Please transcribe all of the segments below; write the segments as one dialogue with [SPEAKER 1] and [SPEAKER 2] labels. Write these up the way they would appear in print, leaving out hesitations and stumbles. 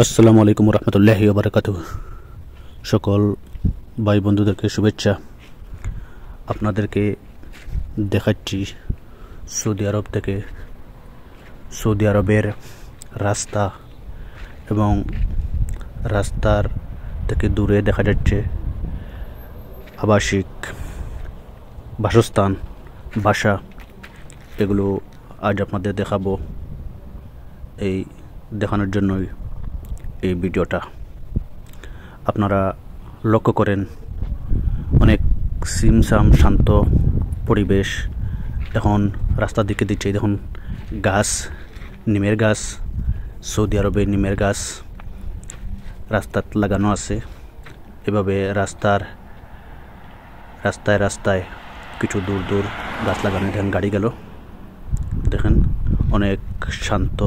[SPEAKER 1] আসসালামু আলাইকুম রহমতুল্লাহি ওয়া বারাকাতুহু। সকল ভাই বন্ধুদেরকে শুভেচ্ছা। আপনাদেরকে দেখাচ্ছি সৌদি আরব থেকে সৌদি আরবের রাস্তা, এবং রাস্তার থেকে দূরে দেখা যাচ্ছে আবাসিক বাসস্থান, বাসা। এগুলো আজ আপনাদের দেখাবো। এই দেখানোর জন্যই এই ভিডিওটা। আপনারা লক্ষ্য করেন, অনেক সিমসাম শান্ত পরিবেশ। এখন রাস্তার দিকে দিচ্ছে, দেখুন গাছ, নিমের গাছ, সৌদি আরবে নিমের গাছ রাস্তাত লাগানো আছে। এভাবে রাস্তায় রাস্তায় কিছু দূর দূর গাছ লাগানো। দেখেন গাড়ি গেল, দেখেন অনেক শান্ত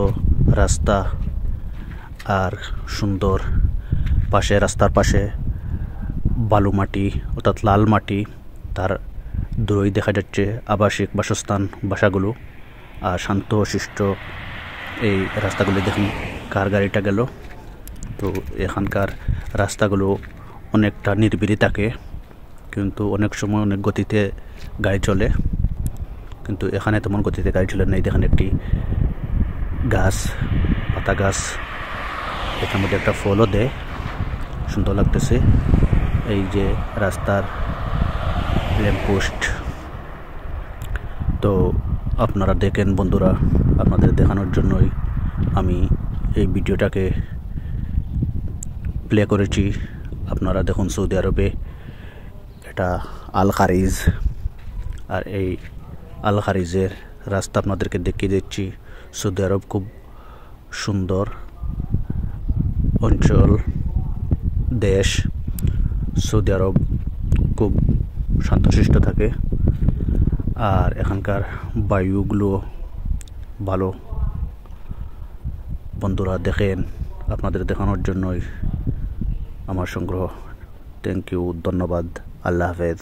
[SPEAKER 1] রাস্তা আর সুন্দর। পাশে রাস্তার পাশে বালু মাটি অর্থাৎ লাল মাটি, তার দূরেই দেখা যাচ্ছে আবাসিক বাসস্থান, বাসাগুলো। আর শান্ত শিষ্ট এই রাস্তাগুলো। দেখুন কার গাড়িটা গেল। তো এখানকার রাস্তাগুলো অনেকটা নিরিবিলি থাকে, কিন্তু অনেক সময় অনেক গতিতে গাড়ি চলে, কিন্তু এখানে তেমন গতিতে গাড়ি চলে নেই। দেখেন একটি গাছ, পাতা গাছ, এটার মধ্যে একটা ফলও দেয়, সুন্দর লাগতেছে। এই যে রাস্তার ল্যাম্পপোস্ট। তো আপনারা দেখেন বন্ধুরা, আপনাদের দেখানোর জন্যই আমি এই ভিডিওটাকে প্লে করেছি। আপনারা দেখুন সৌদি আরবে এটা আল খারিজ, আর এই আল খারিজের রাস্তা আপনাদেরকে দেখিয়ে দিচ্ছি। সৌদি আরব খুব সুন্দর অঞ্চল, দেশ। সৌদি আরব খুব শান্তশিষ্ট থাকে, আর এখানকার বায়ুগুলো ভালো। বন্ধুরা দেখেন, আপনাদের দেখানোর জন্যই আমার সংগ্রহ। থ্যাংক ইউ, ধন্যবাদ, আল্লাহ হাফেজ।